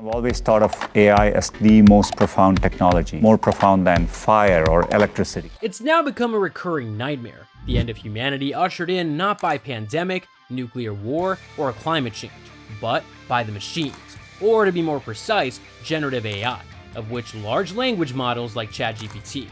I've always thought of AI as the most profound technology, more profound than fire or electricity. It's now become a recurring nightmare, the end of humanity ushered in not by pandemic, nuclear war, or climate change, but by the machines, or to be more precise, generative AI, of which large language models like ChatGPT.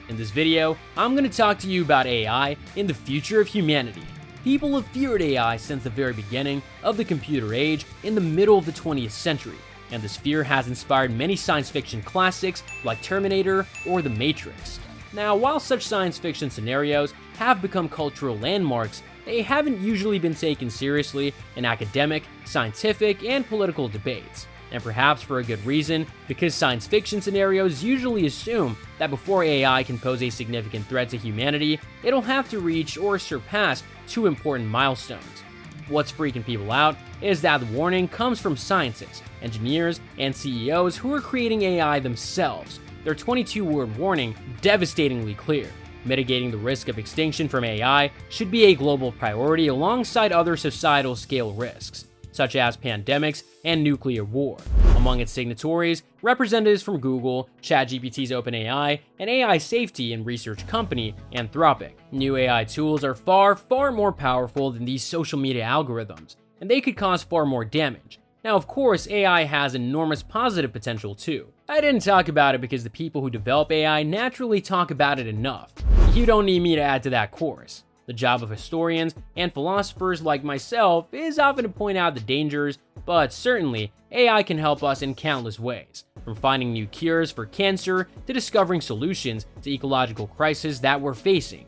In this video, I'm going to talk to you about AI in the future of humanity. People have feared AI since the very beginning of the computer age in the middle of the 20th century, and this fear has inspired many science fiction classics like Terminator or The Matrix. Now, while such science fiction scenarios have become cultural landmarks, they haven't usually been taken seriously in academic, scientific, and political debates. And perhaps for a good reason, because science fiction scenarios usually assume that before AI can pose a significant threat to humanity, it'll have to reach or surpass two important milestones. What's freaking people out is that the warning comes from scientists, engineers, and CEOs who are creating AI themselves. Their 22-word warning, devastatingly clear. Mitigating the risk of extinction from AI should be a global priority alongside other societal scale risks, such as pandemics and nuclear war. Among its signatories, representatives from Google, ChatGPT's OpenAI, and AI safety and research company Anthropic. New AI tools are far more powerful than these social media algorithms, and they could cause far more damage. Now, of course, AI has enormous positive potential too. I didn't talk about it because the people who develop AI naturally talk about it enough. You don't need me to add to that chorus. The job of historians and philosophers like myself is often to point out the dangers, but certainly, AI can help us in countless ways, from finding new cures for cancer to discovering solutions to ecological crises that we're facing.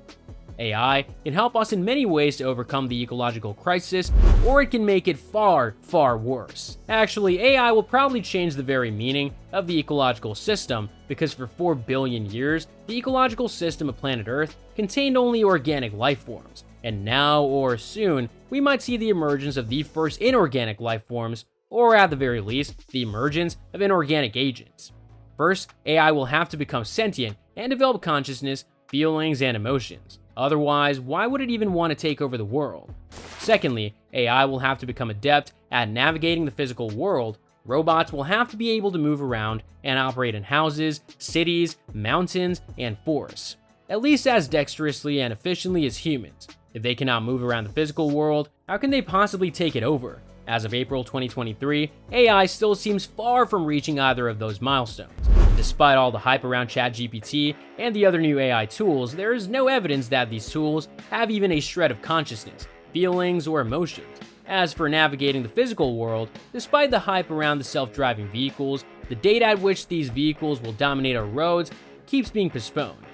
AI can help us in many ways to overcome the ecological crisis, or it can make it far worse. Actually, AI will probably change the very meaning of the ecological system, because for 4 billion years, the ecological system of planet Earth contained only organic life forms, and now or soon, we might see the emergence of the first inorganic life forms, or at the very least, the emergence of inorganic agents. First, AI will have to become sentient and develop consciousness, feelings, and emotions. Otherwise, why would it even want to take over the world? Secondly, AI will have to become adept at navigating the physical world. Robots will have to be able to move around and operate in houses, cities, mountains, and forests, at least as dexterously and efficiently as humans. If they cannot move around the physical world, how can they possibly take it over? As of April 2023, AI still seems far from reaching either of those milestones. Despite all the hype around ChatGPT and the other new AI tools, there is no evidence that these tools have even a shred of consciousness, feelings, or emotions. As for navigating the physical world, despite the hype around the self-driving vehicles, the date at which these vehicles will dominate our roads keeps being postponed.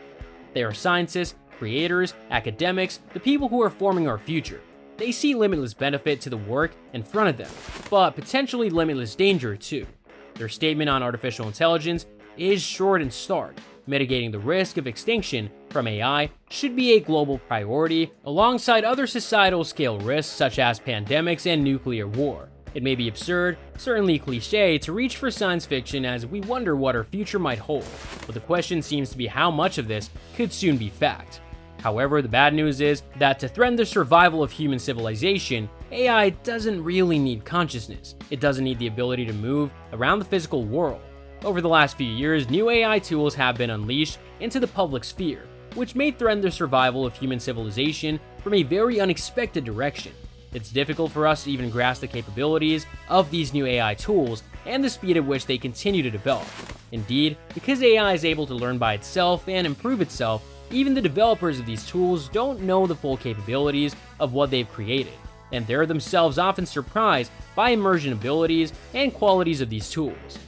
They are scientists, creators, academics, the people who are forming our future. They see limitless benefit to the work in front of them, but potentially limitless danger too. Their statement on artificial intelligence is short and stark. Mitigating the risk of extinction from AI should be a global priority alongside other societal scale risks such as pandemics and nuclear war. It may be absurd, certainly cliché, to reach for science fiction as we wonder what our future might hold, but the question seems to be how much of this could soon be fact. However, the bad news is that to threaten the survival of human civilization, AI doesn't really need consciousness. It doesn't need the ability to move around the physical world. Over the last few years, new AI tools have been unleashed into the public sphere, which may threaten the survival of human civilization from a very unexpected direction. It's difficult for us to even grasp the capabilities of these new AI tools and the speed at which they continue to develop. Indeed, because AI is able to learn by itself and improve itself, even the developers of these tools don't know the full capabilities of what they've created, and they're themselves often surprised by immersion abilities and qualities of these tools.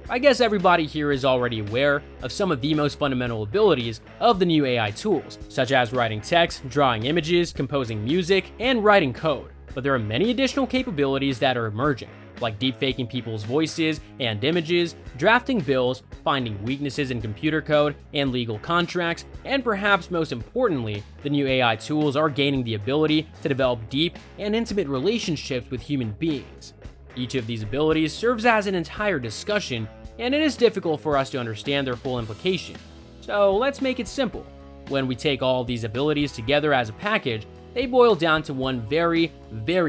I guess everybody here is already aware of some of the most fundamental abilities of the new AI tools, such as writing text, drawing images, composing music, and writing code. But there are many additional capabilities that are emerging, like deepfaking people's voices and images, drafting bills, finding weaknesses in computer code and legal contracts, and perhaps most importantly, the new AI tools are gaining the ability to develop deep and intimate relationships with human beings. Each of these abilities serves as an entire discussion, and it is difficult for us to understand their full implication. So let's make it simple. When we take all these abilities together as a package, they boil down to one very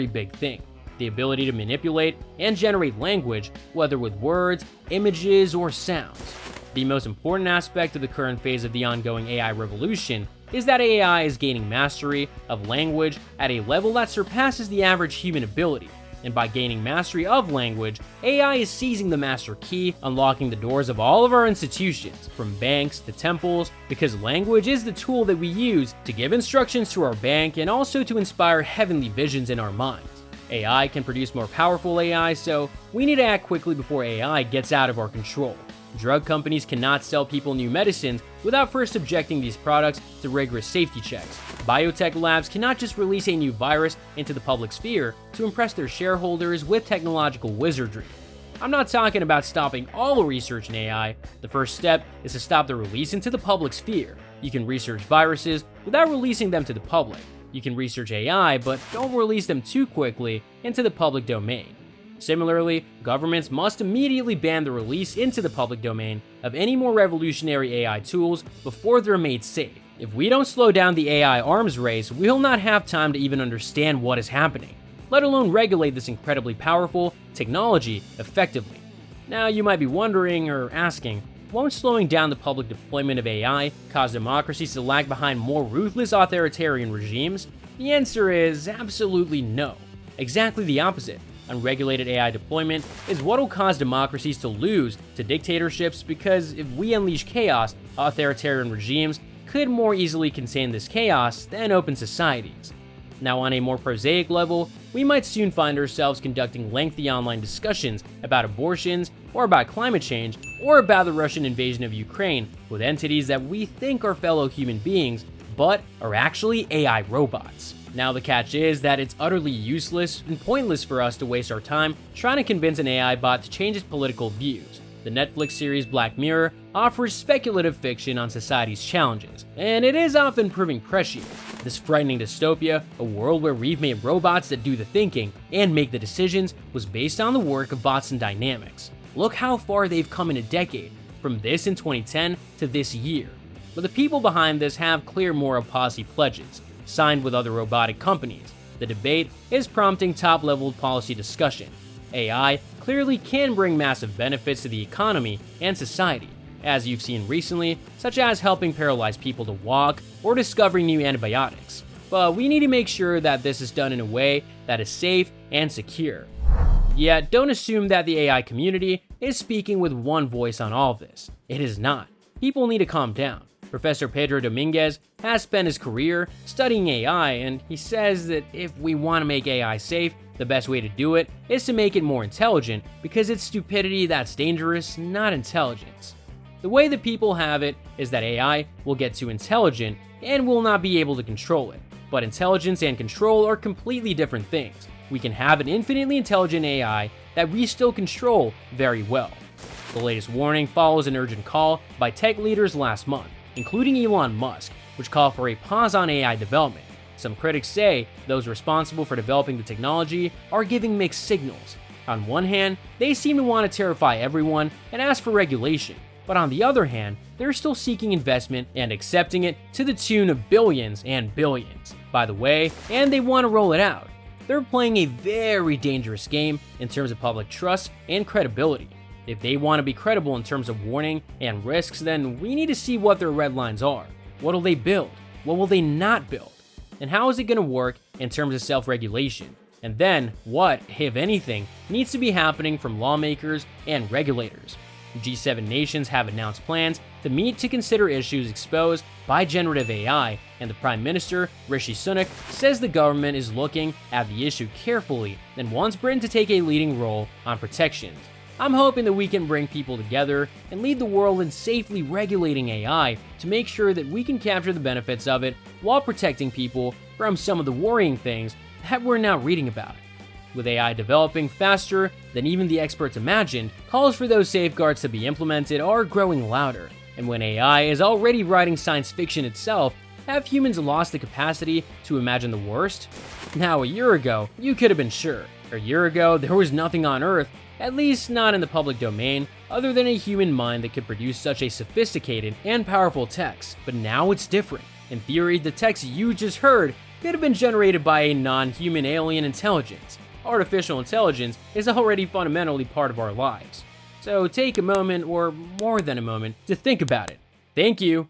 big thing: the ability to manipulate and generate language, whether with words, images, or sounds. The most important aspect of the current phase of the ongoing AI revolution is that AI is gaining mastery of language at a level that surpasses the average human ability. And by gaining mastery of language, AI is seizing the master key, unlocking the doors of all of our institutions, from banks to temples, because language is the tool that we use to give instructions to our bank and also to inspire heavenly visions in our minds. AI can produce more powerful AI, so we need to act quickly before AI gets out of our control. Drug companies cannot sell people new medicines without first subjecting these products to rigorous safety checks. Biotech labs cannot just release a new virus into the public sphere to impress their shareholders with technological wizardry. I'm not talking about stopping all research in AI. The first step is to stop the release into the public sphere. You can research viruses without releasing them to the public. You can research AI, but don't release them too quickly into the public domain. Similarly, governments must immediately ban the release into the public domain of any more revolutionary AI tools before they're made safe. If we don't slow down the AI arms race, we'll not have time to even understand what is happening, let alone regulate this incredibly powerful technology effectively. Now, you might be wondering or asking, won't slowing down the public deployment of AI cause democracies to lag behind more ruthless authoritarian regimes? The answer is absolutely no. Exactly the opposite. Unregulated AI deployment is what will cause democracies to lose to dictatorships, because if we unleash chaos, authoritarian regimes could more easily contain this chaos than open societies. Now, on a more prosaic level, we might soon find ourselves conducting lengthy online discussions about abortions, or about climate change, or about the Russian invasion of Ukraine with entities that we think are fellow human beings, but are actually AI robots. Now, the catch is that it's utterly useless and pointless for us to waste our time trying to convince an AI bot to change its political views. The Netflix series Black Mirror offers speculative fiction on society's challenges, and it is often proving prescient. This frightening dystopia, a world where we've made robots that do the thinking and make the decisions, was based on the work of Boston Dynamics. Look how far they've come in a decade, from this in 2010 to this year. But the people behind this have clear moral policy pledges, signed with other robotic companies. The debate is prompting top-level policy discussion. AI clearly can bring massive benefits to the economy and society, as you've seen recently, such as helping paralyzed people to walk or discovering new antibiotics. But we need to make sure that this is done in a way that is safe and secure. Yet, don't assume that the AI community is speaking with one voice on all of this. It is not. People need to calm down. Professor Pedro Dominguez has spent his career studying AI, and he says that if we want to make AI safe, the best way to do it is to make it more intelligent, because it's stupidity that's dangerous, not intelligence. The way that people have it is that AI will get too intelligent and will not be able to control it. But intelligence and control are completely different things. We can have an infinitely intelligent AI that we still control very well. The latest warning follows an urgent call by tech leaders last month, including Elon Musk, which call for a pause on AI development. Some critics say those responsible for developing the technology are giving mixed signals. On one hand, they seem to want to terrify everyone and ask for regulation, but on the other hand, they're still seeking investment and accepting it to the tune of billions and billions, by the way, and they want to roll it out. They're playing a very dangerous game in terms of public trust and credibility. If they want to be credible in terms of warning and risks, then we need to see what their red lines are. What will they build? What will they not build? And how is it going to work in terms of self-regulation? And then, what, if anything, needs to be happening from lawmakers and regulators? G7 nations have announced plans to meet to consider issues exposed by generative AI, and the Prime Minister, Rishi Sunak, says the government is looking at the issue carefully and wants Britain to take a leading role on protections. I'm hoping that we can bring people together and lead the world in safely regulating AI to make sure that we can capture the benefits of it while protecting people from some of the worrying things that we're now reading about. With AI developing faster than even the experts imagined, calls for those safeguards to be implemented are growing louder. And when AI is already writing science fiction itself, have humans lost the capacity to imagine the worst? Now, a year ago, you could have been sure. A year ago, there was nothing on Earth, at least not in the public domain, other than a human mind that could produce such a sophisticated and powerful text. But now it's different. In theory, the text you just heard could have been generated by a non-human alien intelligence. artificial intelligence is already fundamentally part of our lives. So take a moment, or more than a moment, to think about it. Thank you.